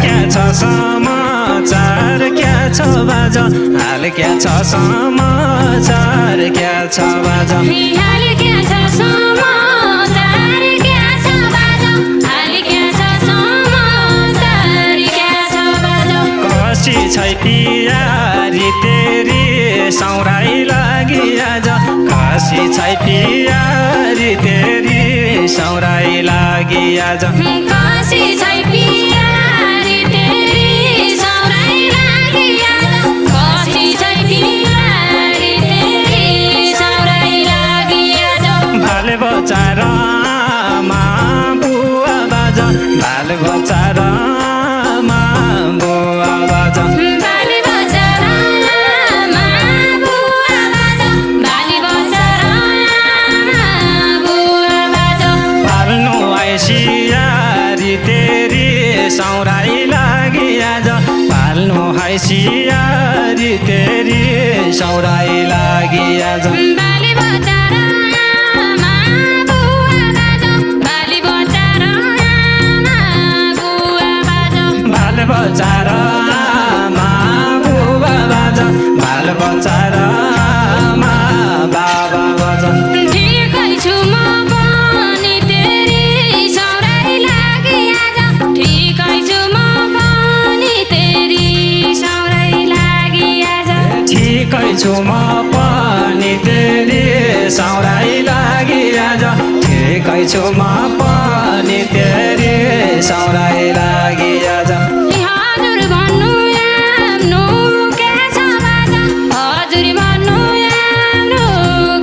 क्या छ समाचार क्या छ बाजा हाल क्या छ समाचार क्या छ बाजा हाल क्या छ समाचार क्या छ बाजा हाल क्या छ समाचार क्या छ बाजा कसी छै पियारी तेरी सौराई लागि आज कसी छै पियारी तेरी सौराई लागि आज कसी छै पियारी तेरी सौराई लागि आज कसी छै पियारी तेरी सौराई लागि आज बाल बचारमा बुवा बाजा बाल बचारमा बुवा बाजा बाली बजारमा बुवा बाजा बाली बजारमा बुवा बाजा पाल्नु हैसियारी तेरी सौराई लागि आज पाल्नु हैसियारी तेरी सौराई लागि आज बाली बजारमा बुवा बाजा बाली बजारमा बुवा बाजा बाल बचारमा बुवा बाजा बाल बचारमा बाबा बाजा ठिकै छु म पनि तेरी सौराई लागि आज ठिकै छु म पनि तेरी सौराई लागि आज ठिकै छु म पनि तेरी सौराई लागि आज ठिकै छु म पनि तेरी सौराई लागि आज हजुर भन्नु आफ्नो क्या छ बाजा हजुर भन्नु आफ्नो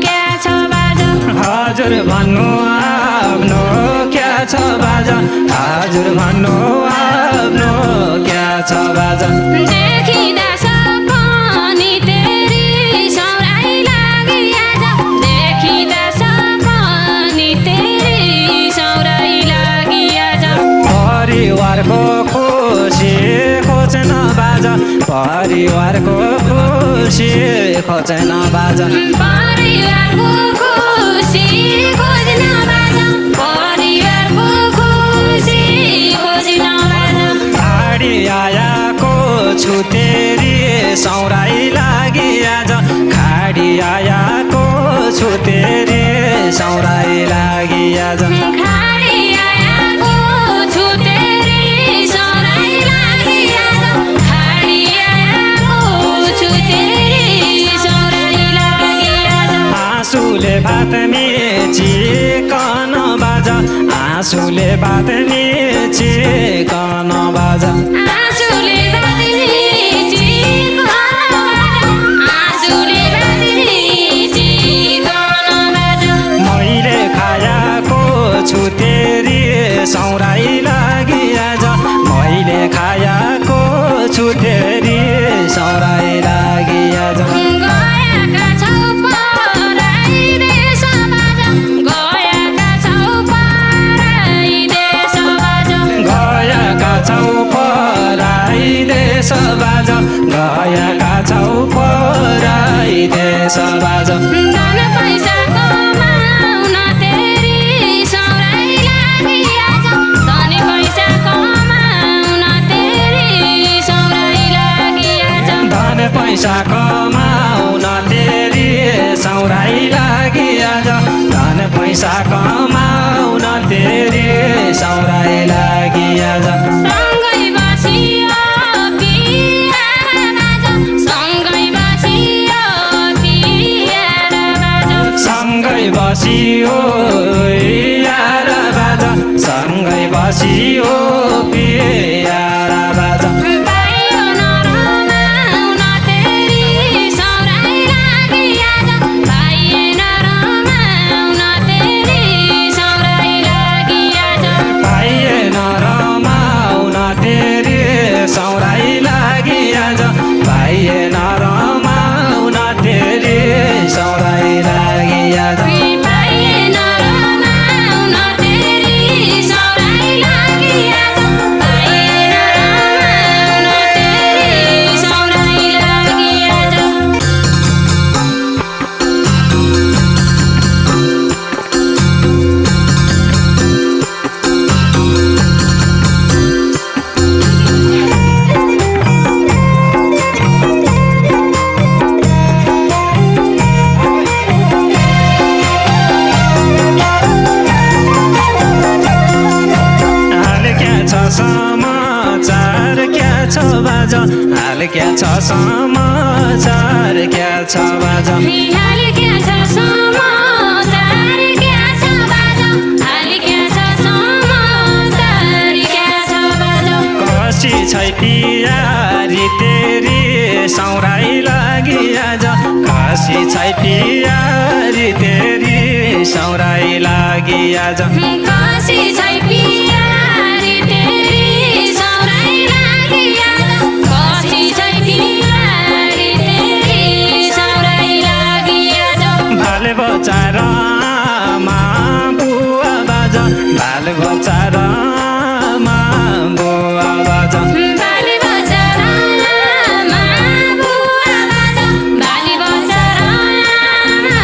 क्या छ बाजा हजुर भन्नु आफ्नो क्या छ बाजा हजुर भन्नु आफ्नो क्या छ बाजा देखिँदा सपनी तेरी सौराई लागि आज देखिँदा सपनी तेरी सौराई लागि आज परिवारको खुसी खोज्न बाजा परिवारको खुसी खोज्न बाजा परिवारको खुसी खोज्न बाजा परिवारको खुसी खोज्न बाजा खाडी आयाको छु तेरी सौराई लागि आज खाडी आयाको छु तेरी सौराई लागि आज खाडी आयाको छु तेरी सौराई लागि आज खाडी आयाको छु तेरी सौराई लागि आज आँसुले भात मिचिकन बाजा आँसुले भात मिचिकन बाजा आँसुले बाँध्ने चिकन आँसुले बाँध्ने चिकन बाजा मैले खायाको छु तेरी सौराई लागि आज मैले खायाको छु तेरी सौराई लागि आज गएका छौ पराई देश बाजा गएका छौ पराई देश बाजा गएका छौ पराई देश बाजा गएका छौ पराई देश बाजा धन पैसा कमाउन तेरी सौराई लागि आज धन पैसा कमाउन तेरी सौराई लागि आज धन पैसा कमाउन तेरी सौराई लागि आज धन पैसा कमाउन तेरी सौराई लागि आज सँगै बसियो पियारा बाजा सँगै बसियो पियारा बाजा सँगै बसियो यारा बाजा सँगै बसियो पियारा बाजा पाइयो नरमाउन तेरी बाजा हाल क्या छ समाचार क्या छ बाजा हाल क्या छ समाचार क्या छ बाजा हाल क्या छ समाचार क्या छ बाजा कसी छै पियारी तेरी सौराई लागि आज कसी छै पियारी तेरी सौराई लागि आज कसी छै पियारी तेरी सौराई लागि आज कसी छै पियारी तेरी सौराई लागि आज बाल बचारमा बुवा बाजा बाल बचारमा बुवा बाजा बाली बजारमा बुवा बाजा बाली बजारमा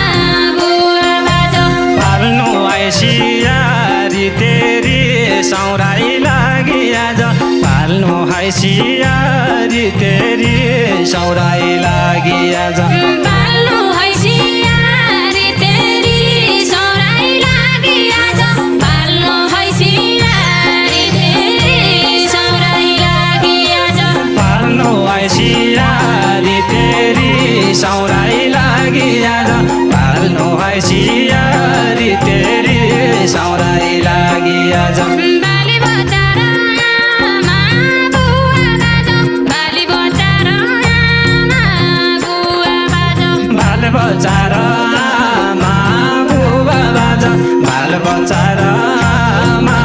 बुवा बाजा पाल्नु हैसियारी तेरी सौराई लागि आज पाल्नु हैसियारी तेरी सौराई लागि आज पाल्नु हैसियारी तेरी सौराई लागि आज पाल्नु हैसियारी तेरी सौराई लागि आज पाल्नु हैसियारी तेरी सौराई लागि आज पाल्नु हैसियारी तेरी सौराई लागि आज बाली बजारमा बुवा बाजा बाली बजारमा बुवा बाजा बाल बचारमा बुबा बाजा बाल बचारमा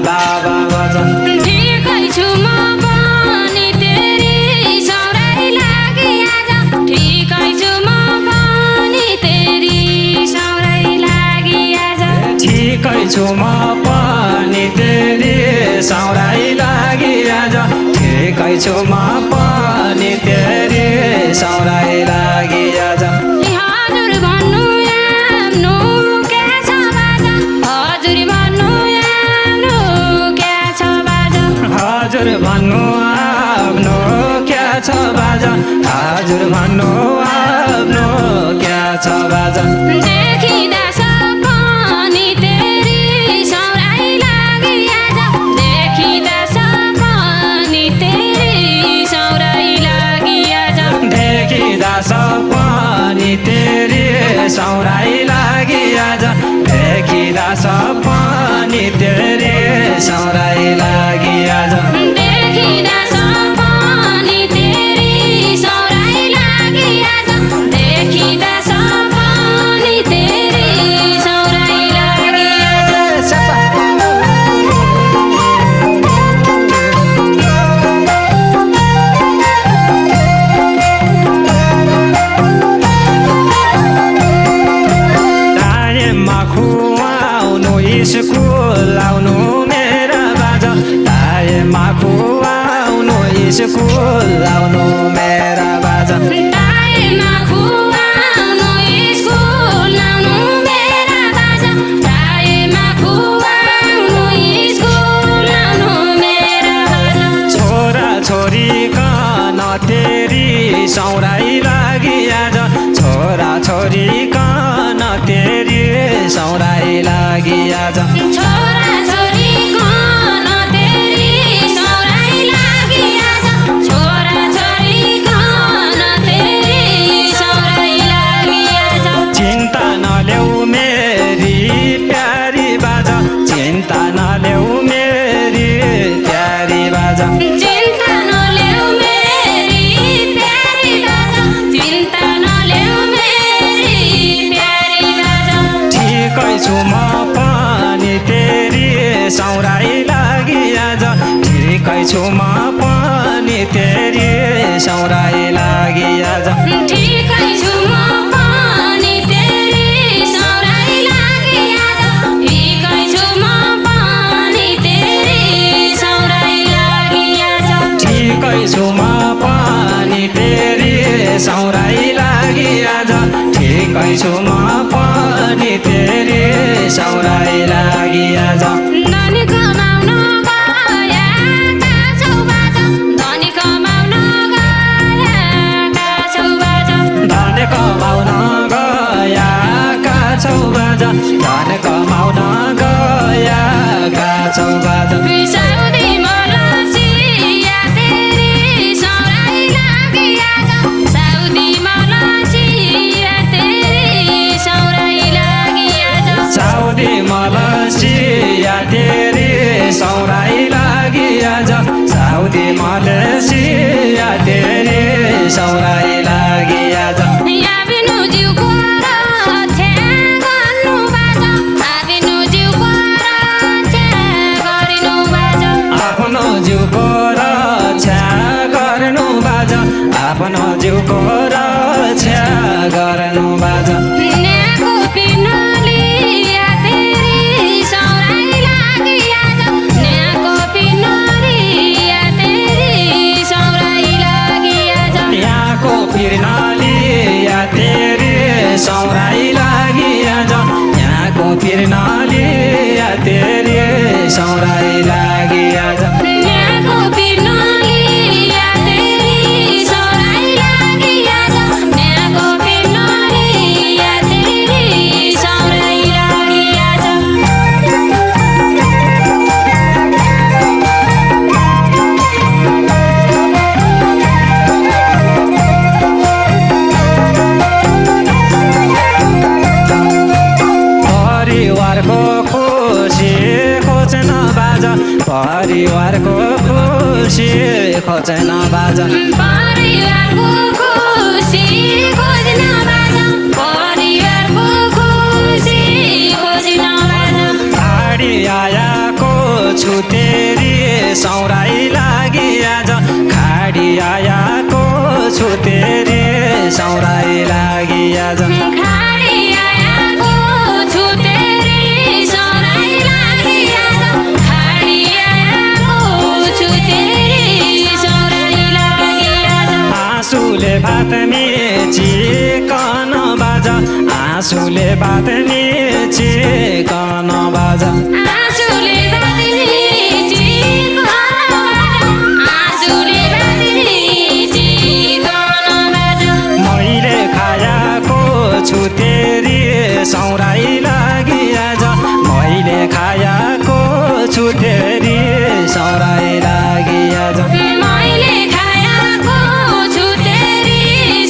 बाबा बाजा ठिकै छु म पनि तेरी सौराई लागि आज ठिकै छु म पनि तेरी सौराई लागि आज ठिकै छु म पनि तेरी सौराई लागि आज ठिकै छु म पनि तेरी सौराई लागि आज हजुर भन्नु आफ्नो क्या छ बाजा हजुर भन्नु आफ्नो क्या छ बाजा हजुर भन्नु आफ्नो क्या छ बाजा हजुर भन्नु आफ्नो क्या छ बाजा देखिँदा सपनी तेरी सौराई लागि आज देखिँदा सपनी तेरी सौराई लागि आज देखिँदा सपनी तेरी सौराई लागि आज देखिँदा सपनी तेरी सौराई लागि आज देखिँदा सपनी तेरी सौराई लागि आज देखिँदा सपनी तेरी सौराई लागि आज टाइममा खुवाउनु स्कुल आउनु मेरा बाजा टाइममा खुवाउनु स्कुल आउनु मेरा बाजा टाइममा खुवाउनु स्कुल आउनु मेरा बाजा टाइममा खुवाउनु स्कुल आउनु मेरा बाजा छोरा छोरी कन तेरी सौराई लागि आज छोरा छोरी कन तेरी सौराई लागि आज छोरा छोरी कन तेरी सौराई लागि आज छोरा छोरी कन तेरी सौराई लागि आज चिन्ता नल्याउ मेरी प्यारी बाजा चिन्ता नल्याउ मेरी प्यारी बाजा चिन्ता नल्याउ मेरी प्यारी बाजा चिन्ता नल्याउ मेरी प्यारी बाजा ठिकै छु म पनि तेरी सौराई लागि आज ठिकै छु म पनि तेरी सौराई लागि आज ठिकै छु म पनि तेरी सौराई लागि आज ठिकै छु म पनि तेरी सौराई लागि आज ठिकै छु म पनि तेरी सौराई लागि आज ठिकै छु म पनि तेरी सौराई लागि आज धनी कमाउन गएका छौ बाजा धनी कमाउन गएका छौ बाजा धन कमाउन गएका छौ बाजा धन कमाउन गएका छौ बाजा साउदी मलेसिया तेरी सौराई लागि आज आफ्नो जिउको रक्षा गर्नु बाजा आफ्नो जिउको रक्षा गर्नु बाजा आफ्नो जिउको रक्षा गर्नु बाजा आफ्नो जिउको रक्षा गर्नु बाजा न्याको पिनली यातेरी सौराई लागि आज न्याको पिनली यातेरी सौराई लागि आज यहाँको फिर्नाली या तेरी सौराई लागि आज यहाँको फिर्नाली या तेरी सौराई लागि आज न्याको पिनली यातेरी सौराई लागि आज न्याको पिनली यातेरी सौराई लागि आज परिवारको खुसी खोज्न बाजा परिवारको खुसी खोज्न बाजा परिवारको खुसी खोज्न बाजा परिवारको खुसी खोज्न बाजा खाडी आयाको छु तेरी सौराई लागि आज खाडी आयाको छु तेरी सौराई लागि आज खाडी आयाको छु तेरी सौराई लागि आज खाडी आयाको छु तेरी सौराई लागि आज आँसुले भात मिचिकन बाजा आँसुले भात मिचिकन बाजा आँसुले बाँधिने चिकन बाजा आँसुले बाँधिने चिकन बाजा मैले खायाको छु तेरी सौराई लागि आज मैले खायाको छु तेरी सौराई लागि आज मैले खायाको छु तेरी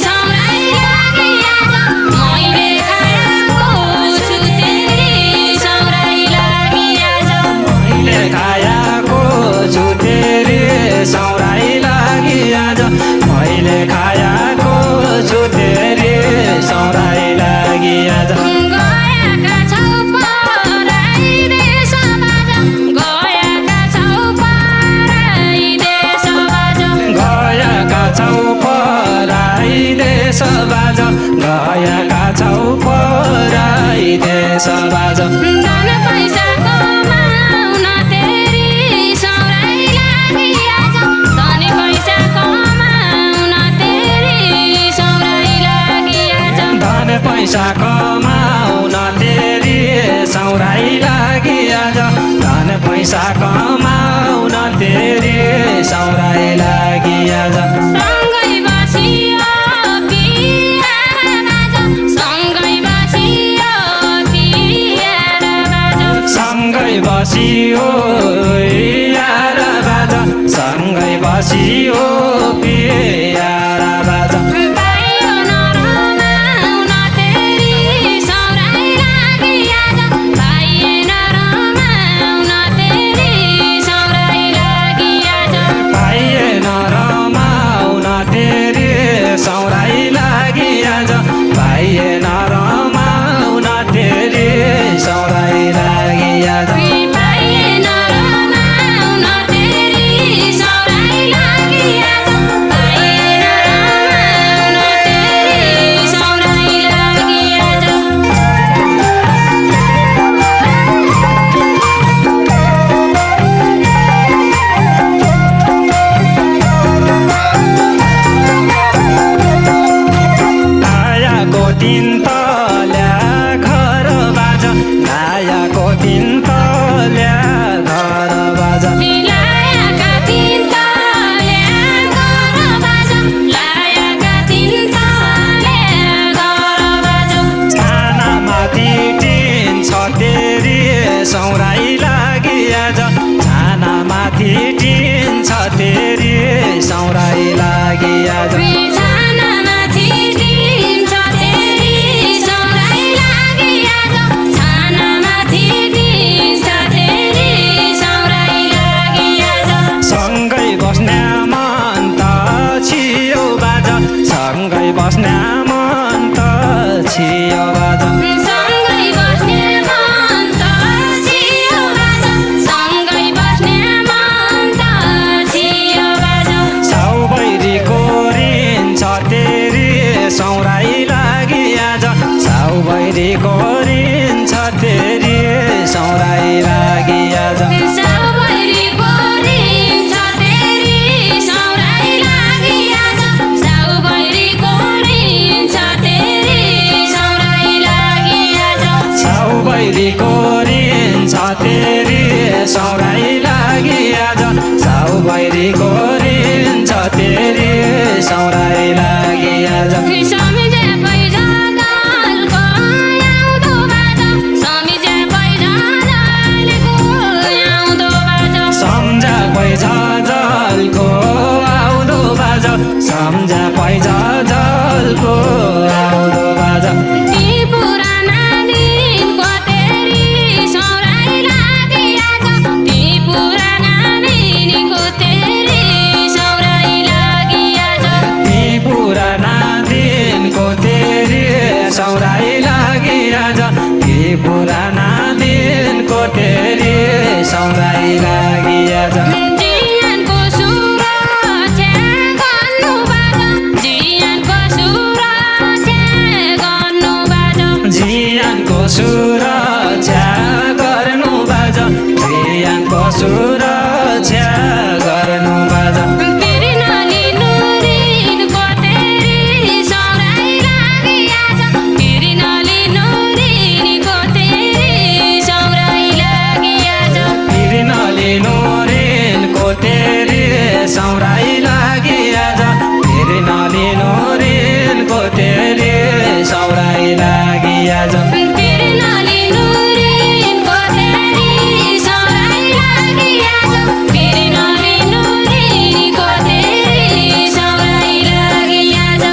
सौराई लागि आज मैले खायाको छु तेरी सौराई लागि आज मैले खायाको छु तेरी सौराई लागि आज मैले खायाको छु तेरी सौराई लागि आज गएका छौ पराई देश बाजा गएका छौ पराई देश बाजा गएका छौ पराई देश बाजा गएका छौ पराई देश बाजा धन पैसा कमाउन तेरी सौराई लागि आज धन पैसा कमाउन तेरी सौराई लागि आज धन पैसा कमाउन तेरी सौराई लागि आज धन पैसा कमाउन तेरी सौराई लागि आज सँगै बसियो पियार बाजा सँगै बसियो पियार बाजा सँगै बसियो यार बाजा सँगै बसियो पियार बाजा पाइयो नरमाउन तेरी सौराई लागि आज पाइएन रमाउन तेरी सौराई लागि आज पाइएन रमाउन तेरी सौराई लागि आज पाइएन रमाउन तेरी सौराई लागि आज पाइएन रमाउन तेरी सौराई लागि आज पाइएन तेरीको ऋण छ तेरी सौराई लागि आज सम्झे पैदलको आउँदो बाटो सम्झे पैदलको आउँदो बाटो सम्झा पैदलको आउँदो बाजा सम्झा पैदलको आउँदो बाजा ती पुराना दिनको तेरी सौराई लागि आज ती पुराना दिनको तेरी सौराई लागि आज ती पुराना दिनको तेरी सौराई लागि आज ती पुराना दिनको तेरी सौराई लागि आज जीवनको सुरक्षा गर्नुबाट जीवनको सुरक्षा गर्नुबाट जीवनको सुरक्षा गर्नु बाजा जीवनको सुरक्षा गर्नु बाजा फेरि नलिनु ऋणको तेरी सौराई लागि आज फेरि नलिनु ऋणको तेरी सौराई लागि आज फेरि नलिनु ऋणको तेरी सौराई लागि आज फेरि नलिनु ऋणको तेरी सौराई लागि आज फेरि नलिनु ऋणको तेरी सौराई लागि आज फेरि नलिनु ऋणको तेरी सौराई लागि आज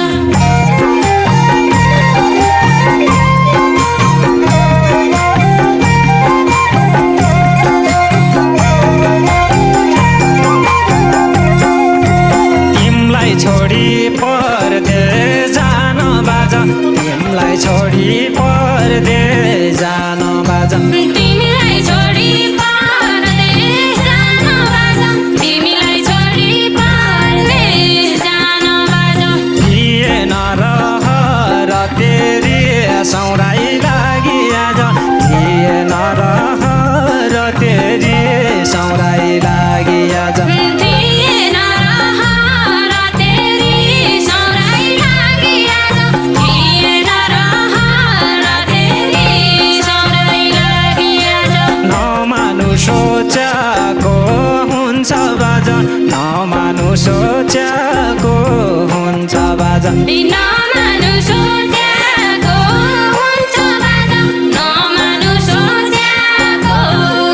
तिमलाई छोडी परदेश जान बाजा तिमलाई छोडी परदेश जान बाजा तिमीलाई छोडी परदेश जान बाजा तिमीलाई छोडी परदेश जान बाजा थिएन रहर तेरी सौराई लागि आज थिएन रहर तेरी सौराई लागि आज थिएन रहर तेरी सौराई लागि आज थिएन रहर तेरी सौराई लागि आज नमानु सोचको हुन्छ बाजा नमानु सोचको हुन्छ बाजा नमानु सोचेको हुन्छ बाजा नमानु सोचेको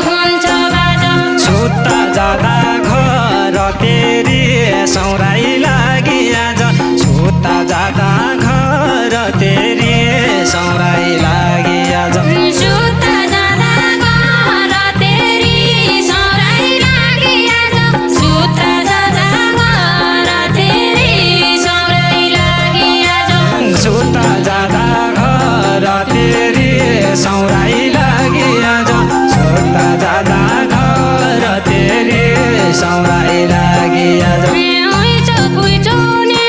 हुन्छ बाजा सुत्ता जाँदा घर तेरी सौराई लागि आज सुत्ता जाँदा घर तेरी सौराई लागि आज सुत्ता जाँदा घर तेरी सौराई लागि आज सुत्ता जाँदा घर तेरी सौराई लागि आज सुत्ता जाँदा घर तेरी सौराई लागि आज सुत्ता जाँदा घर तेरी सौराई लागि आज उइचो पुइचो नै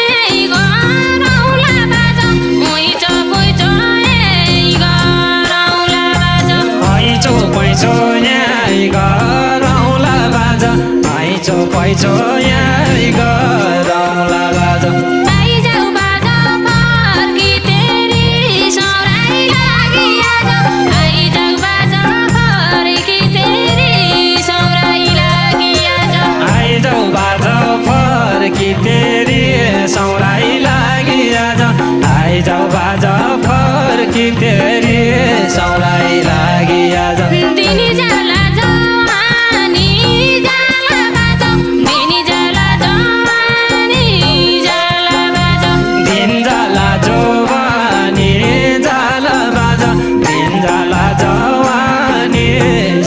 गरौँला बाजा उइचो पुइचो नै गरौँला बाजा पैचो पैचो यहाँ गरौँला बाजा पैचो पैचो यहाँ गरौँला बाजा आइजाऊ बाजा फर्की तेरी सौराई लागि आज आइजाऊ बाजा फर्की तेरी सौराई लागि आज आइजाऊ बाजा फर्की तेरी सौराई लागि आज आइजाऊ बाजा फर्की तेरी सौराई लागि आज दिनी जाला जवानी जाला बाजा दिनी जाला जवानी जाला बाजा दिन जाला जवानी जाला बाजा दिन जाला जवानी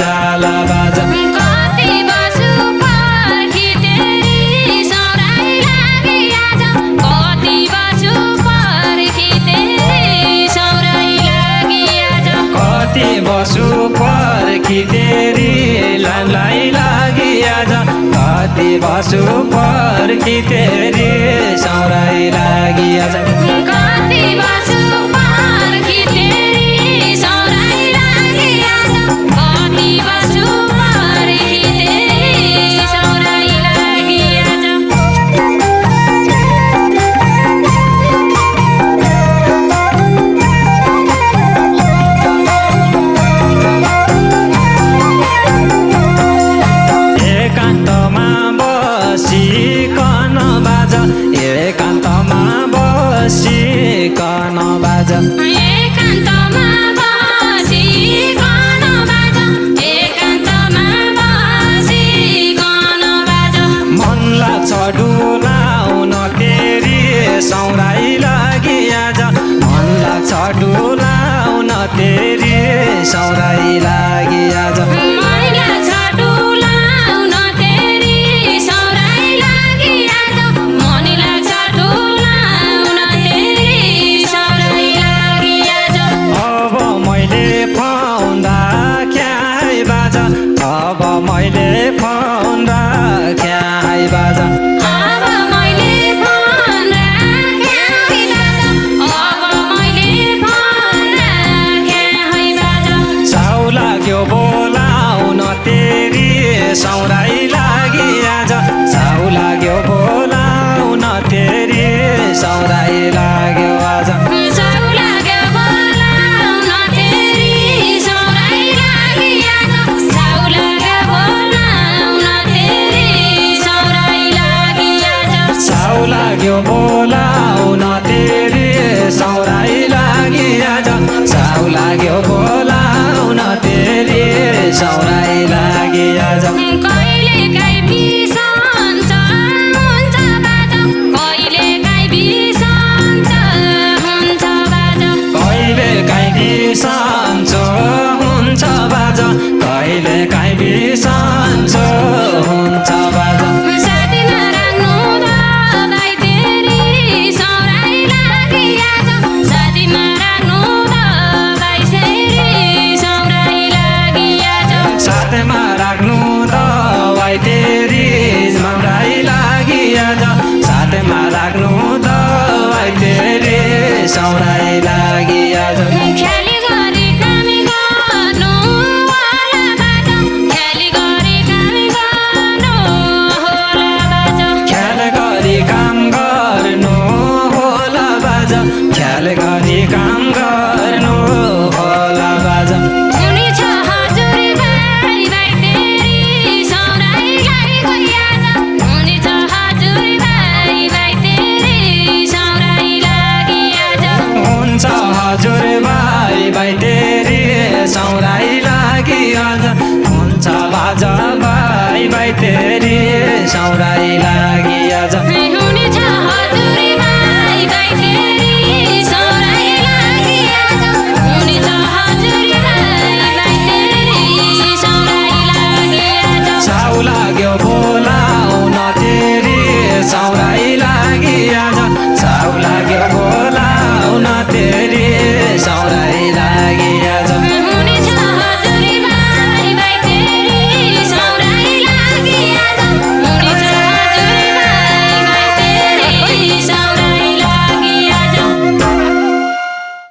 जाला बाजा कति बसु फर्की तेरी सौराई लागि आज कति बसु फर्की तेरी सौराई लागि आज कति बसु फर्की तेरी लाई लागि आज कति बसु फर्की तेरी सौराई लागि आज कति बसु फर्की तेरी सौराई लागि आज कति बसु फर्की तेरी सौराई लागि आज एकान्तमा बसी लाग्छ डुलाउन तेरी सौराई लागि आज मन लाग्छ डुलाउन तेरी सौराई लागि